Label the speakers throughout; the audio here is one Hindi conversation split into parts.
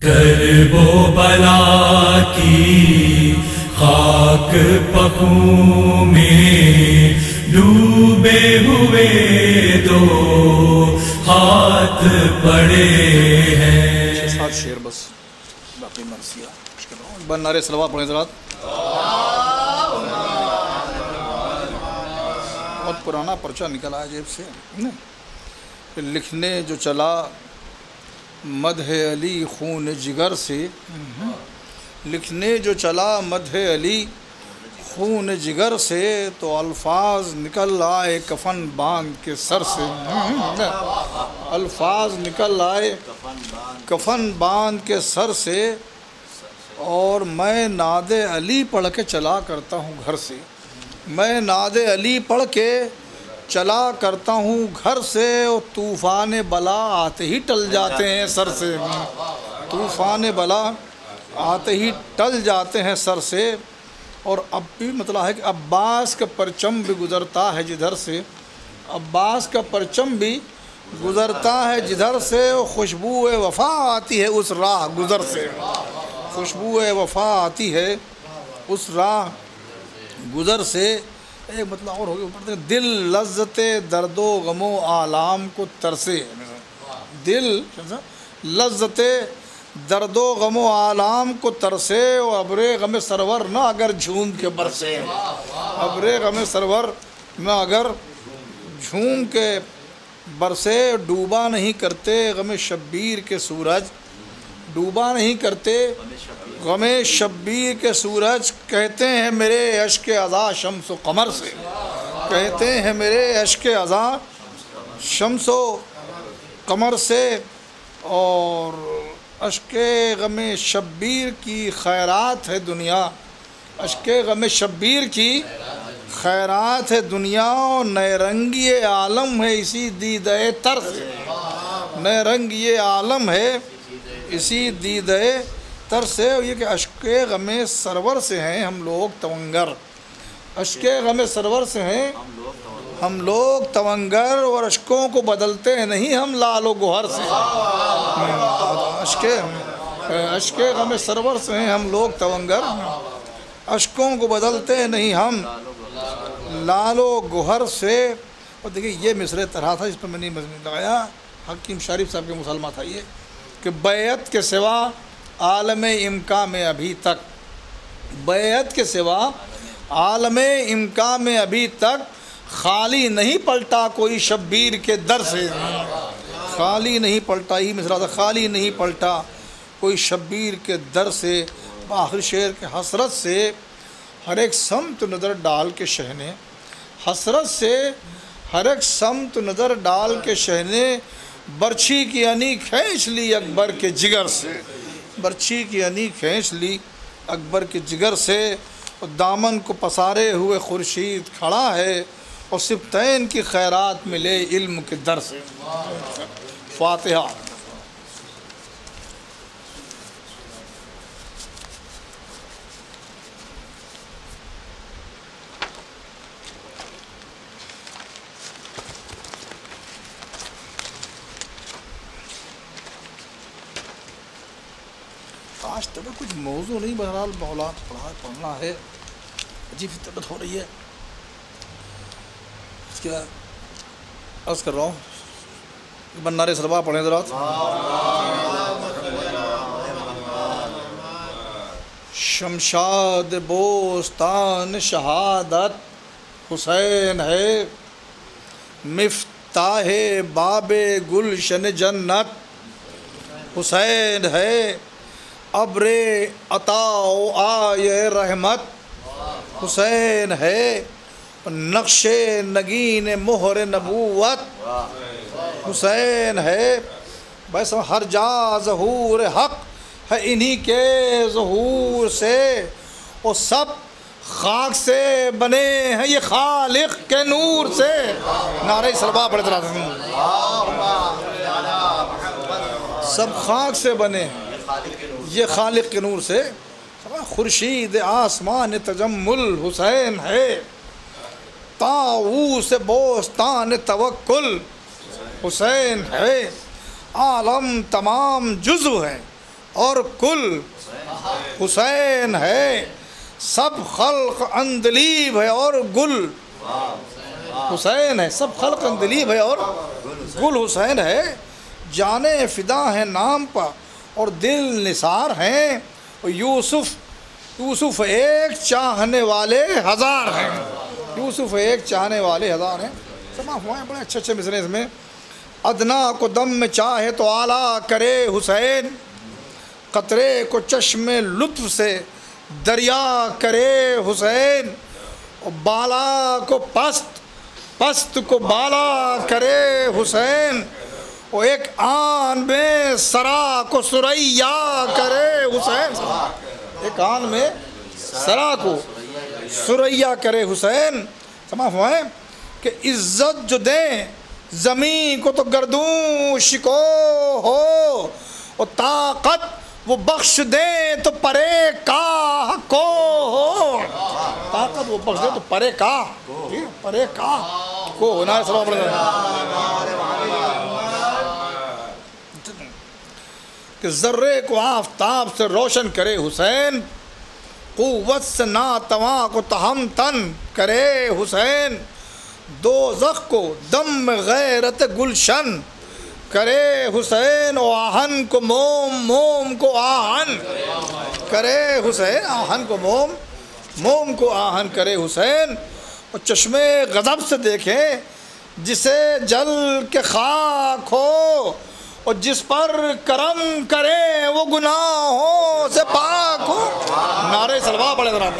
Speaker 1: करबो बला की खाक पखों में डूबे हुए दो हाथ पड़े हैं।
Speaker 2: 6-7 शेर बस, बाकी मरसिया बन नारे सलवा पढ़े ज़रात। बहुत पुराना पर्चा निकल आया जेब से ना, लिखने जो चला मदह अली खून जिगर से, लिखने जो चला मदह अली खून जिगर से, तो अल्फाज निकल आए कफन बांध के सर से। अल्फाज निकल आए कफन बांध के सर से, और मैं नादे अली पढ़ के चला करता हूँ घर से। मैं नादे अली पढ़ के चला करता हूँ घर से, और तूफ़ान बला आते ही टल जाते हैं सर से। तूफ़ान बला आते ही टल जाते हैं सर से। और अब भी मतलब है कि अब्बास का परचम भी गुज़रता है जिधर से, अब्बास का परचम भी गुज़रता है जिधर से, और खुशबू वफ़ा आती है उस राह गुज़र से। खुशबू वफ़ा आती है उस राह गुज़र से। एक मतलब और हो गया, दिल लज्जते दर्दो गमो आलाम को तरसे। दिल लज्जते दर्दो गमो आलाम को तरसे, और अबरे गम सरवर न अगर झूम के बरसे। अबरे गम सरवर न अगर झूम के बरसे। डूबा नहीं करते गम शब्बीर के सूरज, डूबा नहीं करते गमे शब्बीर के सूरज। कहते हैं मेरे अश्क अज़ा शम्स कमर से, कहते हैं मेरे अश्क अज़ा शम्स कमर से। और अश्क गमे शब्बीर की खैरात है दुनिया, अश्क गमे शब्बीर की खैरात है दुनिया। और नए रंग ये आलम है इसी दीदे तर से, नए रंग ये आलम है इसी दीदे तर से। ये कि अश्के गमे सरवर से हैं हम लोग तवंगर, अश्के गमे सरवर से हैं हम लोग तवंगर। और अश्कों को बदलते हैं नहीं हम लालो गोहर से। अश्के गमे सरवर से हैं हम लोग तवंगर, अश्कों को बदलते हैं नहीं हम लालो गोहर से। और देखिए ये मिसरे तरह था, इस पर मैंने लगाया, हकीम शरीफ साहब के मुसलमान था ये, कि बैत के सिवा आलम इम्का में अभी तक, बैत के सिवा आलम इम्का में अभी तक खाली नहीं पलटा कोई शब्बीर के दर से। खाली नहीं पलटा, ही मिसरा था, खाली नहीं पलटा कोई शब्बीर के दर से। आखिर शेर के हसरत से हर एक समत नज़र डाल के शहने, हसरत से हर एक समत नज़र डाल के शहने। बर्छी की अनी खींच ली अकबर के जिगर से, बर्छी की अनी खींच ली अकबर के जिगर से। और दामन को पसारे हुए खुर्शीद खड़ा है, और सिब्तैन की खैरात मिले इल्म के दर से। फातिहा। आज तक कुछ मौजू नहीं, बहरहाल मौला पढ़ना है, अजीब सी तबीयत हो रही है। क्या अर्ज़ कर रहा हूँ, बन्नारे सरवा पढ़ें ज़रा। शमशाद बोस्तान शहादत हुसैन है, मिफ्ताहे बाबे गुलशन जन्नत हुसैन है। अब्रे अताओ आये रहमत हुसैन है, नक्शे नगीन मोहर नबूवत हुसैन है। बस हर जा ज़हूर हक़ है इन्हीं के ज़हूर से, और सब खाक से बने हैं ये खालिक के नूर से। नारे सलवा पढ़ते रहते हैं, सब खाक से बने ये खालिक के नूर से। खुर्शीद आसमान तजम्मुल हुसैन है, ताऊस बोस्तान तवक्कुल हुसैन है। आलम तमाम जुज़्व है और कुल हुसैन है, सब खल्क अंदलीब है और गुल हुसैन है, सब खल्क अंदलीब है और गुल हुसैन है। जाने फिदा है नाम पर और दिल निसार हैं, यूसुफ एक चाहने वाले हज़ार हैं, यूसुफ एक चाहने वाले हज़ार हैं। समाफ हुआ है, बड़े अच्छे अच्छे मिसरे इसमें। अदना को दम में चाहे तो आला करे हुसैन, कतरे को चश्मे लुत्फ से दरिया करे हुसैन, और बाला को पस्त, पस्त को बाला करे हुसैन, और एक आन में सरा को सुरैया करे हुसैन, एक आन में सरा को सुरैया करे हुसैन। समाफ हुआ है कि इज्जत जो दें ज़मीं को तो गर्दूश को हो, और ताकत वो बख्श दे तो परे का को हो, ताकत वो बख्श दे तो परे का, परे का को होना कि ज़र्रे को आफताब से रोशन करे हुसैन, क़ुव्वत से नातवा को तहम तन करे हुसैन, दोज़ख को दम गैरत गुलशन करे हुसैन, और आहन को मोम, मोम को आहन करे हुसैन, आहन को मोम, मोम को आहन करे हुसैन। और चश्मे गज़ब से देखें जिसे जल के खाक हो, और जिस पर करम करे वो गुनाहों से पाक हो। नारे सलवा पड़े जरा,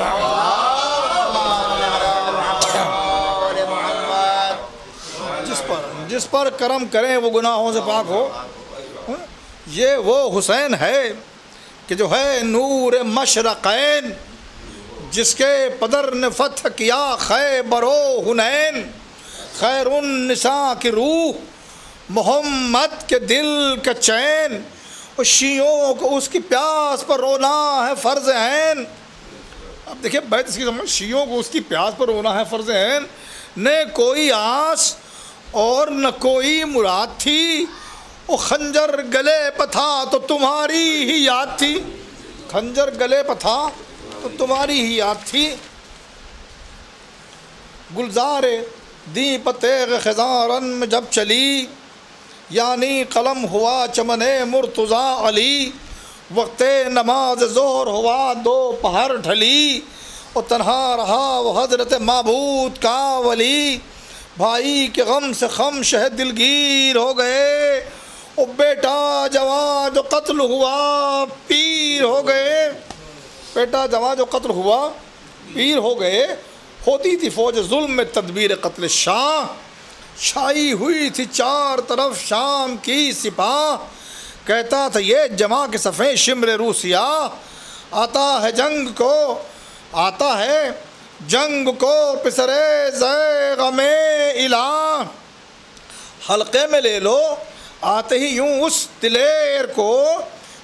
Speaker 2: जिस पर करम करें वो गुनाहों से पाक हो। ये वो हुसैन है कि जो है नूर मशरक़ैन, जिसके पदर ने फतह किया खैबरो हुनैन, खैरुन निसा की रूह मोहम्मद के दिल का चैन, और शियों को उसकी प्यास पर रोना है फ़र्ज़ ऐन। अब देखिए बैत इसकी समझ, शियों को उसकी प्यास पर रोना है फ़र्ज़ ऐन, न कोई आस और न कोई मुराद थी, वो खंजर गले पर था तो तुम्हारी ही याद थी, खंजर गले पर था तो तुम्हारी ही याद थी। गुलज़ारे दी पतेग़ ख़िज़ारन में जब चली, यानी कलम हुआ चमने मुर्तज़ा अली, वक्ते नमाज ज़ोहर हुआ दोपहर ढली, और तन्हा रहा वो हज़रत माबूद का वली, भाई के गम से खम शह दिलगीर हो गए, और बेटा जवान जो कत्ल हुआ पीर हो गए, बेटा जवान जो कत्ल हुआ पीर हो गए। होती थी फ़ौज जुल्म में तदबीर कत्ल शाह, छाई हुई थी चार तरफ शाम की सिपाह, कहता था ये जमा के सफ़े शिमर रूसिया, आता है जंग को, आता है जंग को पिसरे ज़ैग़ में इला, हल्के में ले लो आते ही यूं उस दिलेर को,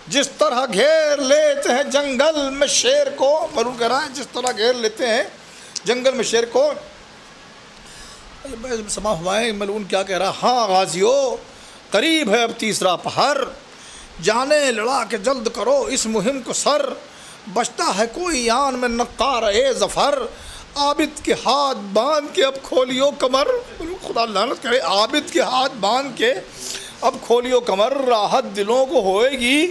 Speaker 2: जिस तरह घेर लेते हैं जंगल में शेर को। मरून कह रहा है जिस तरह घेर लेते हैं जंगल में शेर को। समा हुआ है मलून क्या कह रहा, हाँ गाजियो करीब है अब तीसरा पहर, जाने लड़ा के जल्द करो इस मुहिम को सर, बचता है कोई यान में नक्कार ए ज़फ़र, आबिद के हाथ बांध के अब खोलियो कमर, खुदा लानत करे, आबिद के हाथ बांध के अब खोलियो कमर, राहत दिलों को होएगी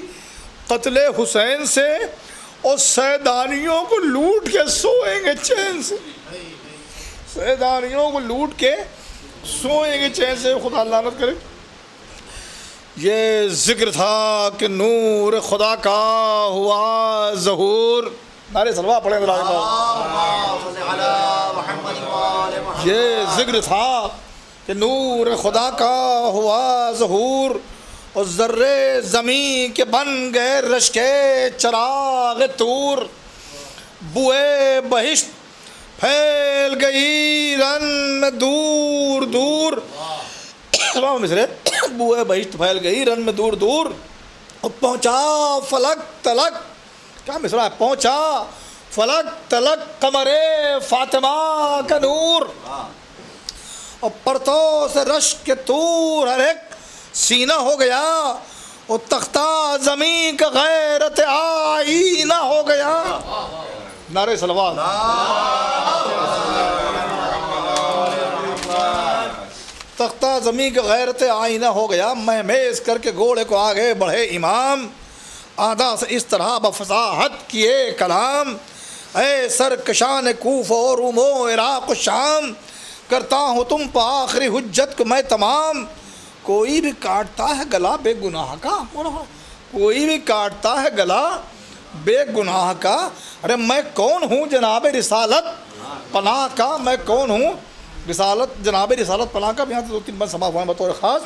Speaker 2: कत्ले हुसैन से, और सैदानियों को लूट के सोएंगे चैन से, सैदानियों को लूट के सोएंगे चैन से, खुदा लानत करे। ये जिक्र था कि नूर खुदा का हुआ ज़हूर, नारे सलवा पढ़े। ये जिक्र था कि नूर खुदा का हुआ ज़हूर, और ज़र्रे ज़मीं के बन गए रश्के चराग़ तूर, बुए बहिश्त फैल गई रन में दूर दूर, मिसरे बुए बहिश्त फैल गई रन में दूर दूर, और पहुँचा फलक तलक, क्या मिसरा है, पहुँचा फलक तलक कमरे फातिमा का नूर, और परतों से रश के तूर हर एक सीना हो गया, वो तख्ता ज़मीं का गैरत आईना हो गया। नारे सलवात। तख्ता ज़मीं का गैरत आईना हो गया। महमेज करके घोड़े को आगे बढ़े इमाम, आधा से इस तरह बफसाहत किए कलाम। ऐ सरकशान कूफ और उमो इराक़ शाम, करता हूँ तुम पर आखिरी हुज्जत को मैं तमाम। कोई भी काटता है गला बेगुनाह का, कोई भी काटता है गला बेगुनाह का। अरे मैं कौन हूँ जनाब रिसालत पनाह का, मैं कौन हूँ रिसालत जनाब रिसालत पनाह का। यहाँ से 2-3 बार समा हुआ बतौर ख़ास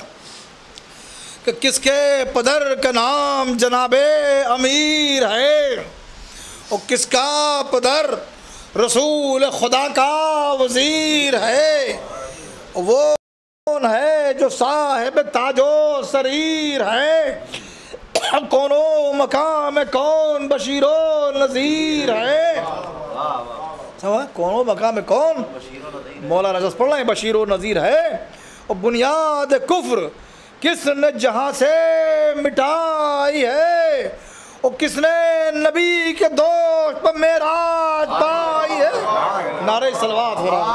Speaker 2: कि किसके पदर का नाम जनाबे अमीर है, और किसका पदर रसूल खुदा का वज़ीर है। वो कौन है जो साहिब ताजो शरीर है, कौनो मकाम में कौन बशीरो नज़ीर है। कौनो मकाम में कौन मौला रजस पढ़ रहे हैं, बशीरो नज़ीर है। और बुनियाद कुफ्र किसने जहाँ से मिटाई है, और किसने नबी के दोस्त पर मेराज पाई है। नारे सलवात हो रहा।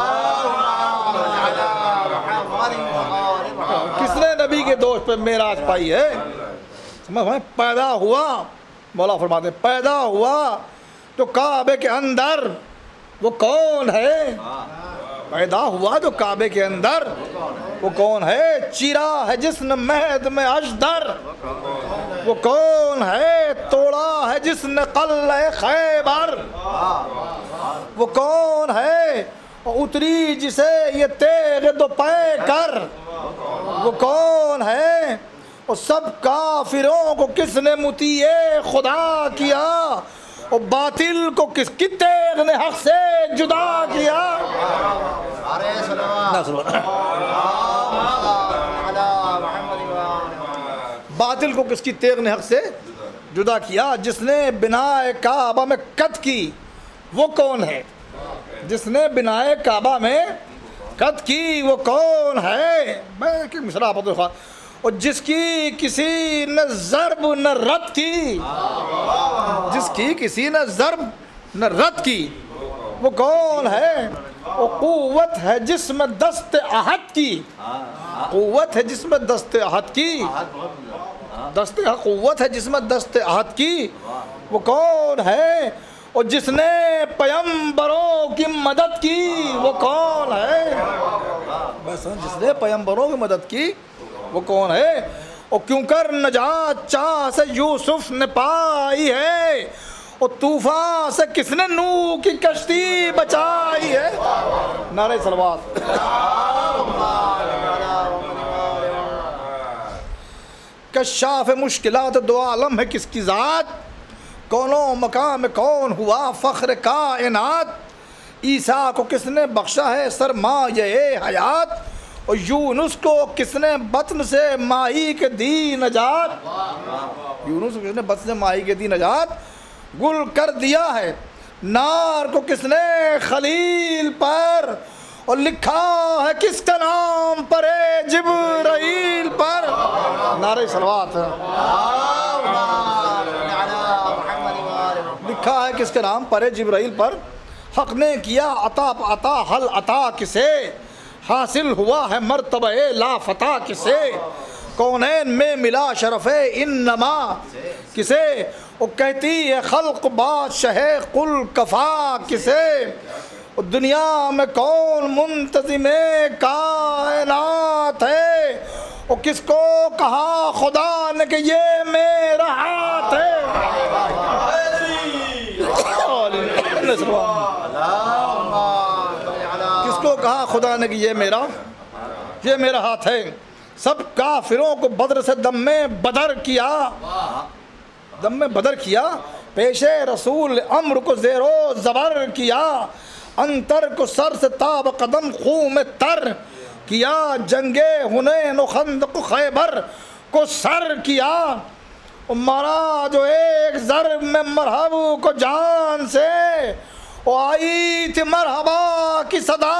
Speaker 2: किसने नबी के दोस्त पर मेराज पाई है। पैदा हुआ, मौला फरमाते पैदा हुआ तो काबे के अंदर वो कौन है। पैदा हुआ तो काबे के अंदर वो कौन है। चीरा है जिसने महद में अजदर, वो कौन है। तोड़ा है जिसने क़ल्अ खैबर, वो कौन है। और उतरी जिसे ये तेग दो पै कर, वो कौन है। और सब काफिरों को किसने मुतीए खुदा किया, और बातिल को किसकी तेग ने हक से जुदा किया। बातिल को किसकी तेग ने हक से जुदा किया। जिसने बिनाए काबा में कद की वो कौन है, जिसने बिनाए काबा में कद की वो कौन है। मैं कि मिसरा पता खा। और जिसकी किसी न ज़र्ब न रद की, जिसकी किसी ने ज़र्ब न रद की वो कौन है। और क़ुव्वत है जिसमें दस्त अहद की, क़ुव्वत है जिसमें दस्त अहद की, क़ुव्वत है जिसमें दस्त अहद की वो कौन है। और जिसने पैगंबरों की मदद की वो कौन है। बस जिसने पैगंबरों की मदद की वो कौन है। और क्यों कर नजात चाह से यूसुफ ने पाई है, और तूफान से किसने नूह की कश्ती बचाई है। नारे सलवात। कशाफ मुश्किलात दो आलम है किसकी ज़ात, कौनो मकाम में कौन हुआ फ़ख्र कायनात। ईसा को किसने बख्शा है सरमाये हयात, और यूनुस को किसने बत्न से माही के दी नजात। यूनुस को किसने बत्न से माही के दी नजात। गुल कर दिया है नार को किसने खलील पर, और लिखा है किसका नाम पर जिब्राइल पर। नारे सलवात। लिखा है किसके नाम पर जिब्राइल पर। हक ने किया अता अता हल अता किसे, हासिल हुआ है मर्तबे लाफता किसे। कौनैन में मिला शरफ़े इन्नमा किसे, वो कहती है खल्क बादशाह कुल कफ़ा किसे। और दुनिया में कौन मुंतज़िमे कायनात है, और किसको कहा खुदा ने कि ये मेरा हाथ है। किसको कहा खुदा ने कि ये मेरा हाथ है। सब काफिरों को बदर से दम में बदर किया, दम में बदर किया। पेशे रसूल अम्र को ज़ेरो ज़बर किया, अंतर को सर से ताब कदम खूह में तर किया। जंगे हुनैन व खंदक खैबर को सर किया, मारा जो एक ज़र में मरहब को जान से। वो आई थी मरहबा की सदा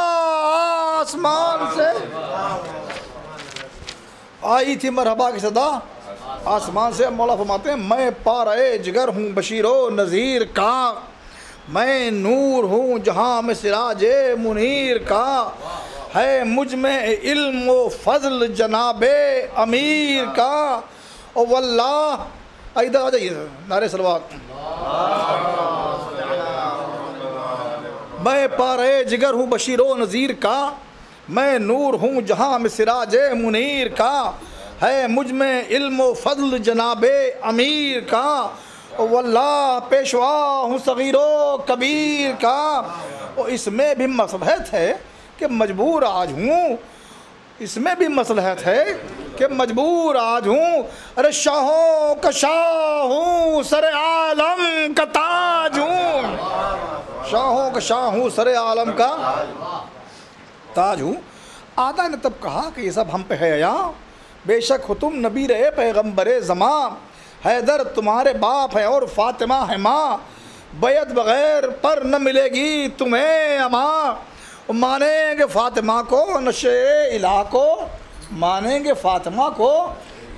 Speaker 2: आसमान से, आई थी मरहबा की सदा आसमान से मौला फरमाते हैं मैं पारे जिगर हूँ बशीरो नज़ीर का, मैं नूर हूँ जहाँ में सिराजे मुनीर का, है मुझ में इल्म व फजल जनाबे अमीर का। ओ वल्लाह इधर आ जाइए नारे सलवात। मैं पारे जिगर हूँ बशीरो नज़ीर का, मैं नूर हूँ जहाँ में सिराजे मुनीर का, है मुझ में इल्म व फजल जनाबे अमीर का। वल्लाह पेशवा हूँ सगीरो कबीर का। और इसमें भी मसलहत है कि मजबूर आज हूँ, इसमें भी मसलहत है कि मजबूर आज हूँ। अरे शाहों का शाह हूँ सर आलम का ताज हूँ, शाहों का शाह हूँ सर आलम का ताज हूँ। आदा ने तब कहा कि ये सब हम पे है या बेशक हो तुम नबी रहे पैगम्बरे ज़मा, हैदर तुम्हारे बाप है और फातिमा है माँ, बैत बग़ैर पर न मिलेगी तुम्हें अमा। मानेंगे फातिमा को न शेर इलाह को, मानेंगे फातिमा को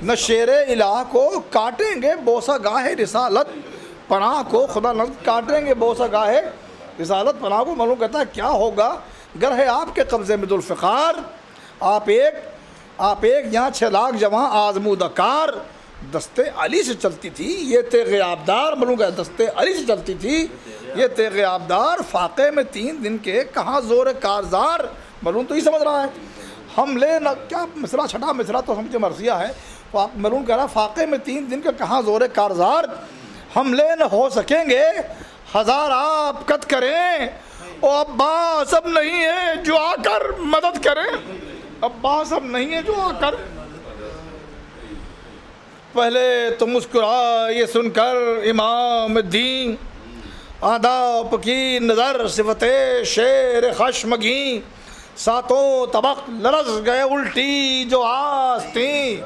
Speaker 2: न शेर इलाह को, काटेंगे बोसा गाहे रिसालत पनाह को, खुदा न काटेंगे बोसा गाहे रिसालत पनाह को। मालूम कहता है क्या होगा गर है आपके कब्ज़े में जुल्फ़िकार, आप एक यहाँ 6 लाख जवां आज़मूदकार, दस्ते अली से चलती थी ये तेग़े आबदार। मालूम कहता दस्ते अली से चलती थी ये तेग़े आबदार, फ़ाक़े में 3 दिन के कहाँ ज़ोर कारज़ार। मालूम तो ही समझ रहा है हम ले न क्या मिसरा छठा मिसरा तो समझे मरसिया है। मालूम कह रहा फ़ाक़े में 3 दिन का कहाँ ज़ोर कारज़ार, हम ले न हो सकेंगे हज़ार आप कत करें। ओ अब्बास अब नहीं है जो आकर मदद करें, अब्बास अब नहीं है जो आकर। पहले तो मुस्कुरा ये सुनकर इमाम दीन, आदाब की नज़र सिफते शेर खशमगी, सातों तबक लरज़ गए उल्टी जो आस्तीं,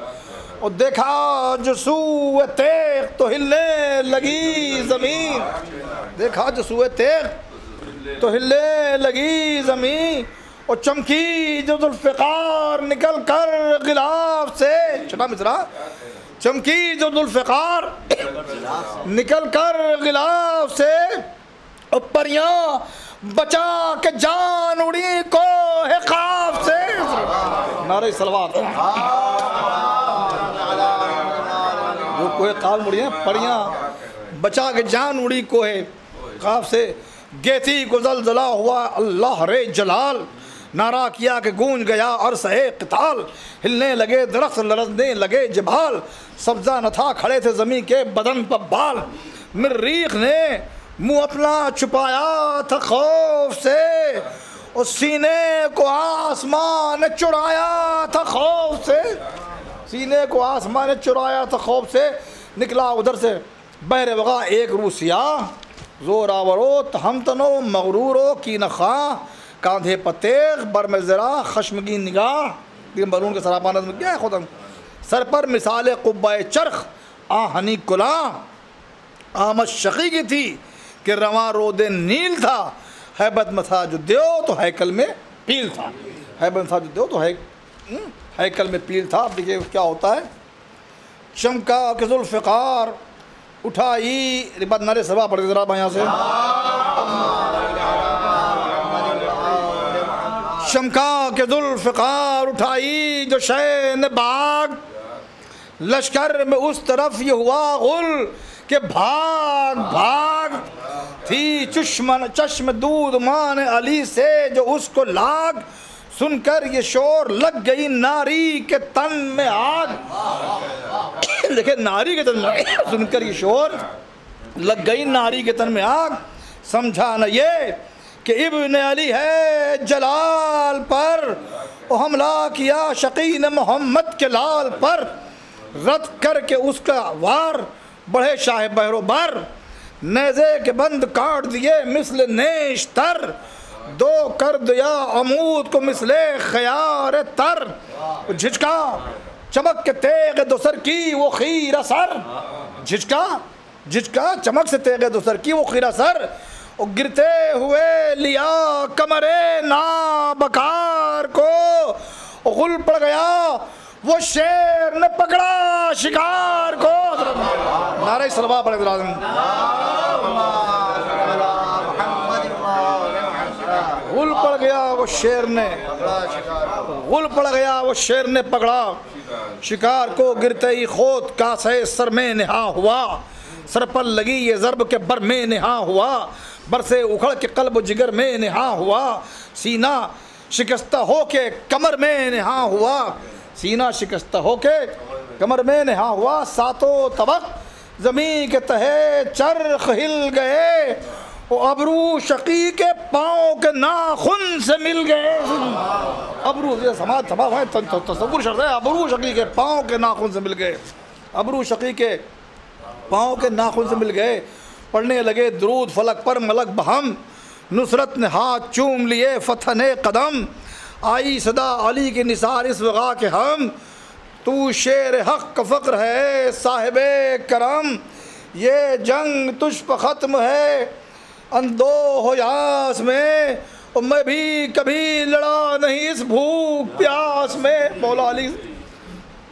Speaker 2: और देखा जो सूए तेग तो हिलने लगी ज़मीन, देखा जो सूए तेग तो हिलने लगी ज़मीन। और चमकी जो जुल्फ़िकार निकल कर गिलाफ से, छठा मिसरा, चमकी जो जुल्फ़िकार निकल कर गिलाफ से, और परियां बचा के जान उड़ी को है ख़ाफ से। नारे सलवात। जो कोहे ख़ाफ उड़ी है, परियां बचा के जान उड़ी को है ख़ाफ से। गेती को ज़लज़ला हुआ अल्लाह रे जलाल, नारा किया कि गूंज गया अरसे क़िताल, हिलने लगे दरख्त लरज़ने लगे जिबाल, सब्ज़ा न था खड़े थे ज़मीन के बदन पर बाल। मरीख ने मुँह अपना छुपाया था खौफ से, और सीने को आसमान ने चुराया था खौफ से, सीने को आसमान ने चुराया था खौफ से। निकला उधर से बहरे वगा एक रूसिया, ज़ोरावरो तहमतनो मगरूरो की नखा, कांधे पतेग बर में ज़रा खशमगी निगाह। लेकिन बलून के सरापानत में क्या है खुदम, सर पर मिसाल कुब्बाए चरख आहनी कुला, आमद शकी की थी कि रवां रोदे नील था, हैबत में था जो देव तो हैकल में पील था, हैबत में था जो देव तो हैकल में पील था। अब देखिए क्या होता है। चमका के जुल्फ़िकार उठाई रिबात नारे सभा पढ़ जरा यहाँ से। चमका के जुल्फ़िकार उठाई जो शैन बाग, लश्कर में उस तरफ ये हुआ गुल के भाग भाग, थी चश्म दूध मान अली से जो उसको लाग, सुनकर ये शोर लग गई नारी के तन में आग। देखिए नारी के तन में सुनकर ये शोर लग गई नारी के तन में आग। समझा न ये कि इब्न अली है जलाल पर, और हमला किया शकीन मोहम्मद के लाल पर, रद्द करके उसका वार बढ़े शाह बहरोबर, नेज़े के बंद काट दिए मिसल नेशतर, दो कर दिया अमूद को मिसले खयार तर, झिझका चमक के तेग दोसर की वो खीरा सर, झिझका चमक से तेग दोसर की वो खीरा सर, और गिरते हुए लिया कमरे ना बकार को, गुल पड़ गया वो शेर ने पकड़ा शिकार को। नारे सलवा पड़े गुल पड़ गया वो शेर ने, गुल पड़ गया वो शेर ने पकड़ा शिकार को। गिरते ही खोद कासे सर में निहा हुआ, सर पर लगी ये ज़र्ब के बर में निहा हुआ, बर से उखड़ के कल्ब जिगर में निहा हुआ, सीना शिकस्ता हो के कमर में निहा हुआ, सीना शिकस्ता हो के कमर में निहा हुआ। सातों तबक ज़मीन के तहे चरख हिल गए, वो अबरू शकी के पाँव के नाखून से मिल गए। अबरू समाज तसव्वुर शर्त है, अबरू शकी के पाँव के नाखून से मिल गए, अबरू शकी के पाँव के नाखून से मिल गए। पढ़ने लगे दुरूद फलक पर मलक बहम, नुसरत ने हाथ चूम लिए फतने कदम, आई सदा अली की निसार इस वगा के हम, तू शेर हक का फ़क्र है साहिबे करम, ये जंग तुझ पर ख़त्म है अंदो हो यास में, और मैं भी कभी लड़ा नहीं इस भूख प्यास में। मौला अली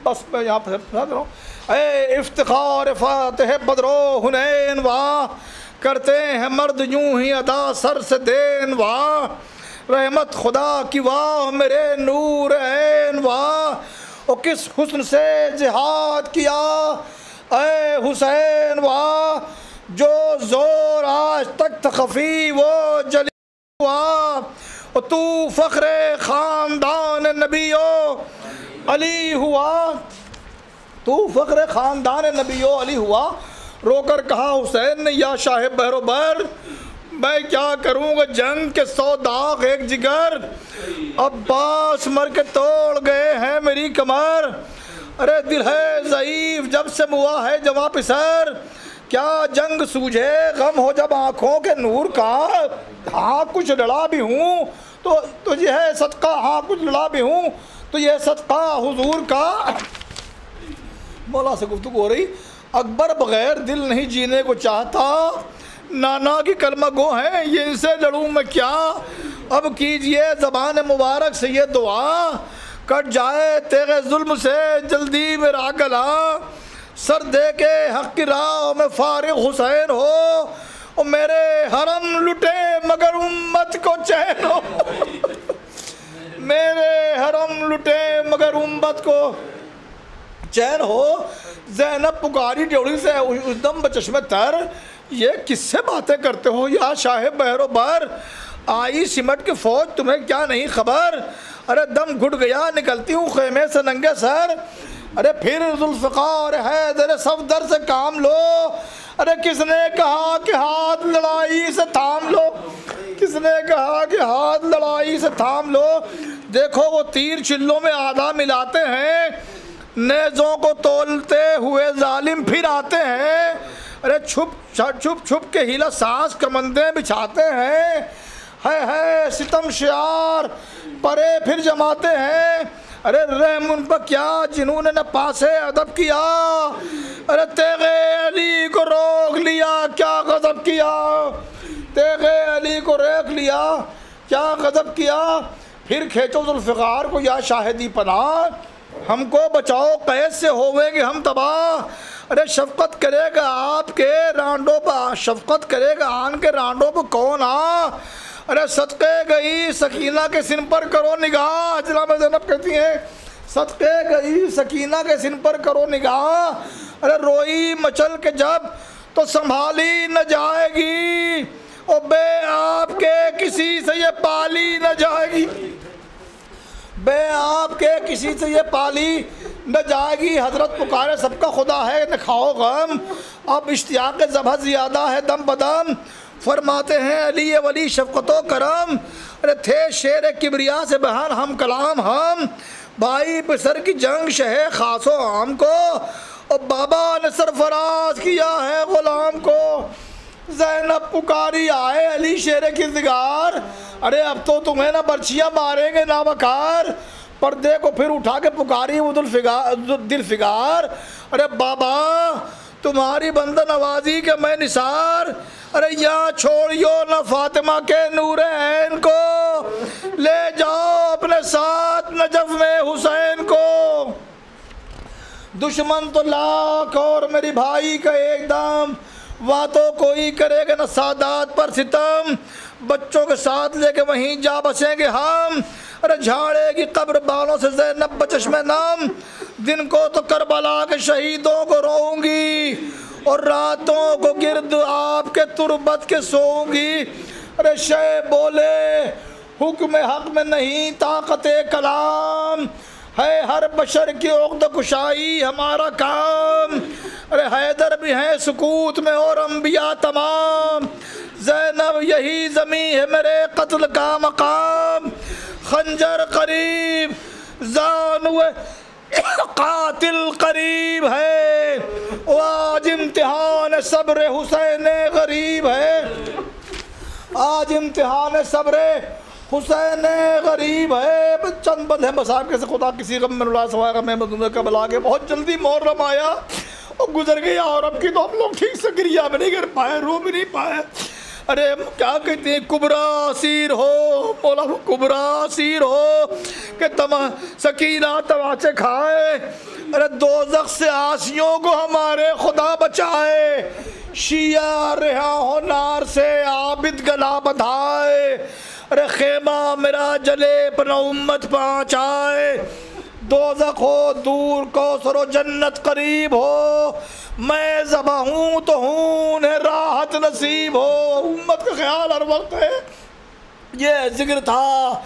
Speaker 2: बस मैं यहाँ पर रहा हूँ। ए इफ्तिखार फ़ातिह बदरो हुनैन वाह, करते हैं मर्द यूं ही अदा सर से देन वाह, रहमत खुदा की वाह मेरे नूर ऐन वाह, और किस हुस्न से जिहाद किया ए हुसैन वाह, जो जोर आज तक तखफी वो जली हुआ, और तू फ़ख्रे ख़ानदान नबियो अली हुआ, तू फ़ख्रे ख़ानदान नबियो अली हुआ। रोकर कहा हुसैन ने या शाह बहरोबर, मैं क्या करूँगा जंग के 100 दाग एक जिगर, अब्बास मर के तोड़ गए हैं मेरी कमर, अरे दिल है ज़ईफ़ जब से मुआ है जवां पिसर, क्या जंग सूझे गम हो जब आँखों के नूर का, हाँ कुछ लड़ा भी हूँ तो ये है सदका, हाँ कुछ लड़ा भी हूँ तो ये सदका हुजूर का। मौला से गुफ्तगू हो रही। अकबर बग़ैर दिल नहीं जीने को चाहता, नाना की कलमा गो है ये इनसे लड़ूँ मैं क्या, अब कीजिए ज़बान मुबारक से ये दुआ, कट जाए तेरे जुल्म से जल्दी मेरा गला, सर दे के हक़ की राह में फारिग हुसैन हो, और मेरे हरम लुटे मगर उम्मत को चैन हो, मेरे हरम लुटे मगर उम्मत को चैन हो। ज़ैनब पुकारी ड्योड़ी से उस दम बचश्मे तर, ये किससे बातें करते हो या शाह बहरोबर, आई सिमट के फौज तुम्हें क्या नहीं खबर, अरे दम घुट गया निकलती हूँ खेमे से नंगे सर, अरे फिर जुल्फ़िकार है तेरे सफदर से काम लो, अरे किसने कहा कि हाथ लड़ाई से थाम लो, किसने कहा कि हाथ लड़ाई से थाम लो। देखो वो तीर चिल्लों में आधा मिलाते हैं, नेज़ों को तोलते हुए जालिम फिर आते हैं, अरे छुप छुप के हिला सांस कमंदे बिछाते हैं, है सितम शियार परे फिर जमाते हैं, अरे रहम उन पर क्या जिन्होंने न पासे अदब किया, अरे तेगे अली को रोक लिया क्या गज़ब किया, तेगे अली को रोक लिया क्या गज़ब किया। फिर खेचो जुल्फ़िकार को या शाहिदी पनाह, हमको बचाओ कैद से होवेंगे हम तबाह, अरे शफ़क़त करेगा आपके रांडों पर, शफ़क़त करेगा आन के रांडों पर कौन आ, अरे सदक़े गई सकीना के सिन पर करो निगाह, जनाब ज़ैनब कहती हैं सदक़े गई सकीना के सिन पर करो निगाह, अरे रोई मचल के जब तो संभाली न जाएगी, और बे आपके किसी से ये पाली न जाएगी, बे आपके किसी से ये पाली न जाएगी। हज़रत पुकारे सबका खुदा है न खाओ गम, अब इश्तियाक़ ज़बह ज़्यादा है दम बदम, फरमाते हैं अली वली शफ़क़तो करम, अरे थे शेर किबरिया से बहान हम कलाम हम, भाई बसर की जंग शहे ख़ासो आम को, और बाबा ने सरफराज किया है ग़ुलाम को। ज़ैनब पुकारी आए अली शेर की ज़िगार, अरे अब तो तुम्हें ना बर्छियाँ मारेंगे ना बकार, पर्दे को फिर उठा के पुकारी वो दिल फिगार, अरे बाबा तुम्हारी बंदा नवाजी के मैं निसार, अरे यहाँ छोड़ियो न फातिमा के नूर ऐन को, ले जाओ अपने साथ नजफ में हुसैन को। दुश्मन तो लाख और मेरी भाई का एकदम, वहाँ तो कोई करेगा न सादात पर सितम, बच्चों के साथ लेके वहीं जा बसेंगे हम। अरे झाड़ेगी कब्र बालों से ज़ैनब बचश्मे नम, दिन को तो करबला के शहीदों को रोऊंगी और रातों को गिर्द आपके तुरबत के सोऊंगी। अरे शे बोले हुक्म हक में नहीं ताकत कलाम, है हर बशर की उक़्द कुशाई हमारा काम। अरे हैदर भी हैं सुकूत में और अंबिया तमाम, ज़ैनब यही ज़मी है मेरे कत्ल का मकाम। खंजर करीब ज़ानुए कातिल करीब है, वो आज इम्तिहान सब्र हुसैन गरीब है, आज इम्तिहान सब्र हुसैन गरीब है। चंद बंद है बस आपके से खुदा किसी गम में रुला सवाएगा मैं कबला के। बहुत जल्दी मुहर्रम आया और गुजर गया और अब की तो हम लोग ठीक से क्रिया में नहीं कर पाए, रो भी नहीं पाए। अरे क्या कहते हैं, कुबरा असीर हो मौला, कुबरा असीर हो कि सकीना तमाचे खाए। अरे दोज़ख से आसियों को हमारे खुदा बचाए, शिया रिहा हो नार से आबिद गला बधाए। अरे खेमा मेरा जले पर उम्मत पहुँचाए, दोज़ख हो दूर कौसर जन्नत करीब हो, मैं ज़बा हूँ तो हूँ उन्हें राहत नसीब हो। उम्मत का ख्याल हर वक्त है। ये जिक्र था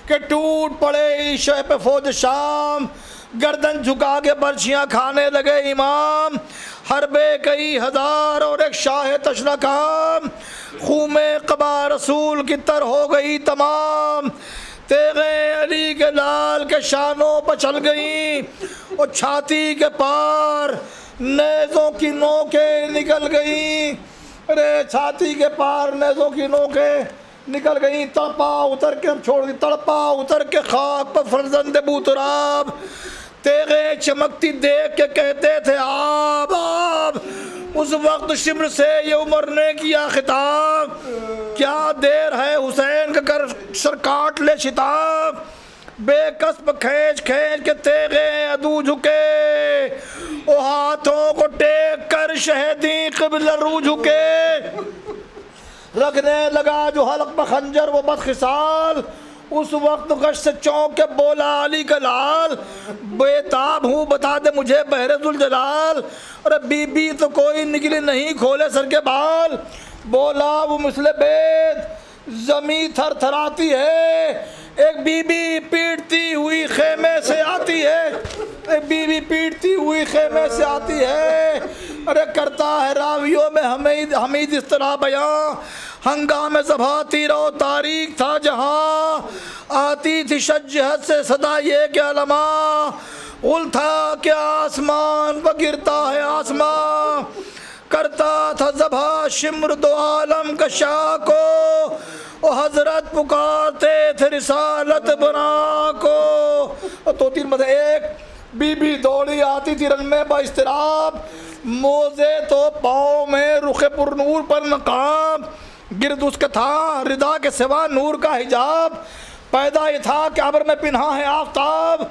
Speaker 2: कि टूट पड़े ईशा पे फौज शाम, गर्दन झुका के बर्छियाँ खाने लगे इमाम। हरबे कई हज़ार और एक शाह तशना काम, खूमे कबा रसूल की तर हो गई तमाम। तेगे अली के लाल के शानों पर चल गई और छाती के पार नेज़ों की नोकें निकल गई। अरे छाती के पार नेज़ों की नोकें निकल गई। तड़पा उतर के छोड़ दी, तड़पा उतर के खाक पर फरजंद बूतराब, तेगे चमकती देख के कहते थे आब आब। उस वक्त शिब्र से ये उमर ने किया खिताब, क्या देर है हुसैन का कर सर काट ले शिताब। बेकस्ब खींच खींच के तेगे अदू झुके, ओ हाथों को टेक कर शहीदी क़िबला रू झुके। रखने लगा जो हलक पर खंजर वो बदखिसाल, उस वक्त गश से चौंक के बोला अली का लाल, बेताब हूँ बता दे मुझे बहरतुल जलाल। अरे बीबी तो कोई निकली नहीं खोले सर के बाल, बोला वो मिसले बेद जमी थर थराती है, एक बीबी पीटती हुई खेमे से आती है, एक बीबी पीटती हुई खेमे से आती है। अरे करता है रावियों में हमीद इस तरह बयां, हंगामे ज़बा तीरो तारीख था जहाँ, आती थी शज्जहत से सदा ये क्या लमा, उल था क्या आसमान पर गिरता है आसमां। करता था ज़बा शिम्र दो आलम का शाह को, ओ हजरत पुकारते थे रिसालत बना को। तो तीन मतलब एक बीबी दौड़ी आती थी रन में बाइस्तराब, मोजे तो पाँव में रुखे पुरनूर पर नकाब, गिरद उसका था रिदा के सिवा नूर का हिजाब, पैदा ये था कि अबर में पिन्हा है आफ्ताब।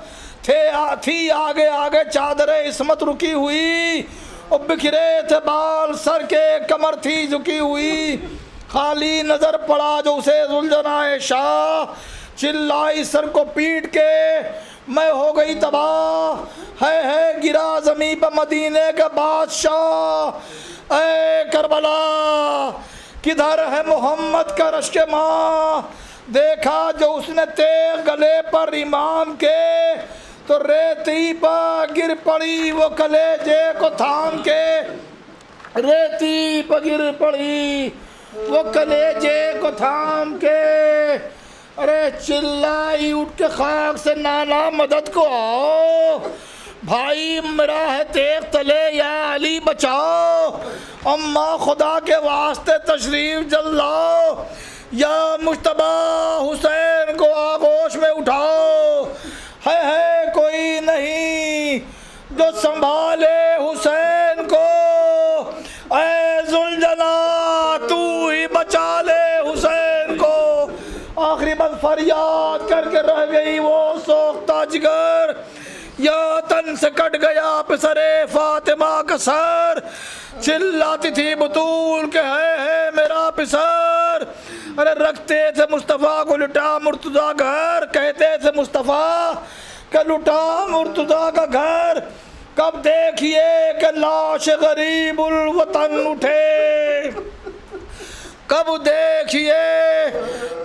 Speaker 2: थी आगे आगे चादर इस्मत रुकी हुई, और बिखरे थे बाल सर के कमर थी झुकी हुई। खाली नजर पड़ा जो उसे जुलझनाए शाह, चिल्लाई सर को पीट के मैं हो गई तबाह। है गिरा जमी पर मदीने का बादशाह, ऐ करबला किधर है मोहम्मद का रश्के माँ। देखा जो उसने तेग गले पर इमाम के, तो रेती पर गिर पड़ी वो कलेजे को थाम के, रेती पर गिर पड़ी वो कलेजे को थाम के। अरे चिल्लाई उठ के खाक से नाना मदद को आओ, भाई मेरा है तेग तले या अली बचाओ। अम्मा खुदा के वास्ते तशरीफ जलाओ, या मुश्तबा हुसैन को आगोश में उठाओ। है कोई नहीं जो संभाले हुसैन को, ऐ जुलझना तू ही बचा ले हुसैन को। आखिरी बस फरियाद करके रह गई वो सोख्ता जिगर, या तन गर्दन से कट गया पिसरे फातिमा का सर, चिल्लाती थी बतूल के है मेरा पिसर। अरे रखते थे मुस्तफ़ा को लुटा मुर्तज़ा घर, कहते थे मुस्तफ़ा के लुटा मुर्तज़ा का घर। कब देखिए कि लाश गरीबुल वतन उठे, कब देखिए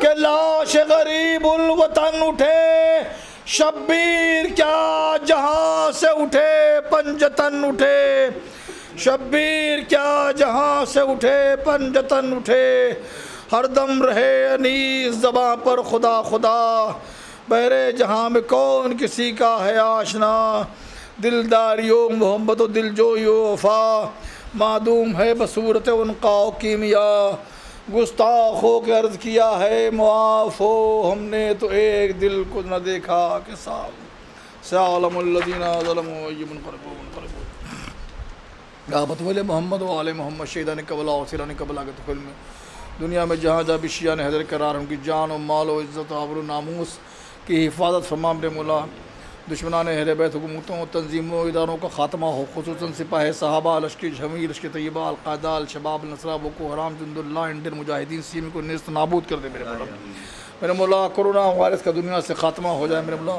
Speaker 2: कि लाश गरीबुल वतन उठे। शब्बीर क्या जहां से उठे पंजतन उठे, शब्बीर क्या जहां से उठे पंजतन उठे। हरदम रहे अनीस ज़बां पर खुदा खुदा, बहरे जहां में कौन किसी का है आशना। दिलदारियो मोहब्बत दिल जो यो वफा, मादूम है बसूरत उनका कीमिया। गुस्ताखों के अर्ज़ किया है मुआफ़ हो, हमने तो एक दिल को न देखा कि सालमुल्लज़ीना ज़लमू अय्युबन गाबत वले मोहम्मद व आले मोहम्मद शहीदान कबला वसीलान कबला के तुफिल में। दुनिया में जहाँ जहाँ बिशिया ने हैदर करार उनकी जान और माल व इज़्ज़त आबरू नामूस की हिफाजत फरमा मेरे मौला। दुश्मनान अहले बैत हुकूमतों तंजीमों इदारों का ख़ात्मा हो, खुसूसन सिपाही सहाबा लश्कर जमीर लश्कर तैयबा अलक़ायदा शबाब नसरा बको हराम जुंदुल्ला इंडियन मुजाहिदीन सीम को नेस्त नाबूद कर दे मेरे मौला। मेरे मौला कोरोना वायरस का दुनिया से ख़ात्मा हो जाए मेरे मौला।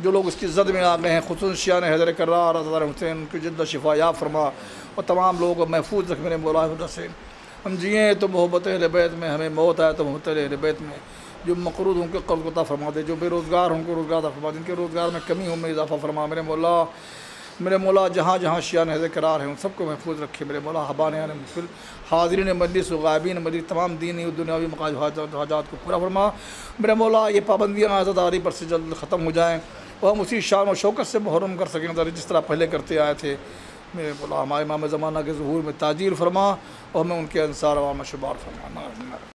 Speaker 2: जो लोग इसकी जद में आ गए हैं खुसूसन शिया ने हैदर करार हुसैन उनकी जिद्द शिफा याब फरमा और तमाम लोगों को महफूज रख मेरे मौला से। हम जिए तो मोहब्बत अहले बैत में, हमें मौत आए तो मोहब्बत अहले बैत में। जो मकरूद उनके कर्ज को अता फरमा दे, जो बेरोज़गार उनको रोज़गार अता फरमा दे, जिनके रोज़गार में कमी हो में इजाफ़ा फरमा मेरे मौला। मेरे मौला जहाँ जहाँ शिया नज़र करार है उन सबको महफूज रखे मेरे मौला। हबान महफिल हाज़रीन मजलिस गायबीन मजलिस तमाम दीनी और दुनियावी हाजात को पूरा फरमा मेरे मौला। ये पाबंदियाँ आज़ादारी पर से जल्द ख़त्म हो जाएँ और हम उसी शान और शौकत से मुहर्रम कर सकें जिस तरह पहले करते आए थे मेरे मौला। हमारे इमाम ज़माना के ज़हूर में ताजील फरमा और हमें उनके अंसार व शुमार फरमा।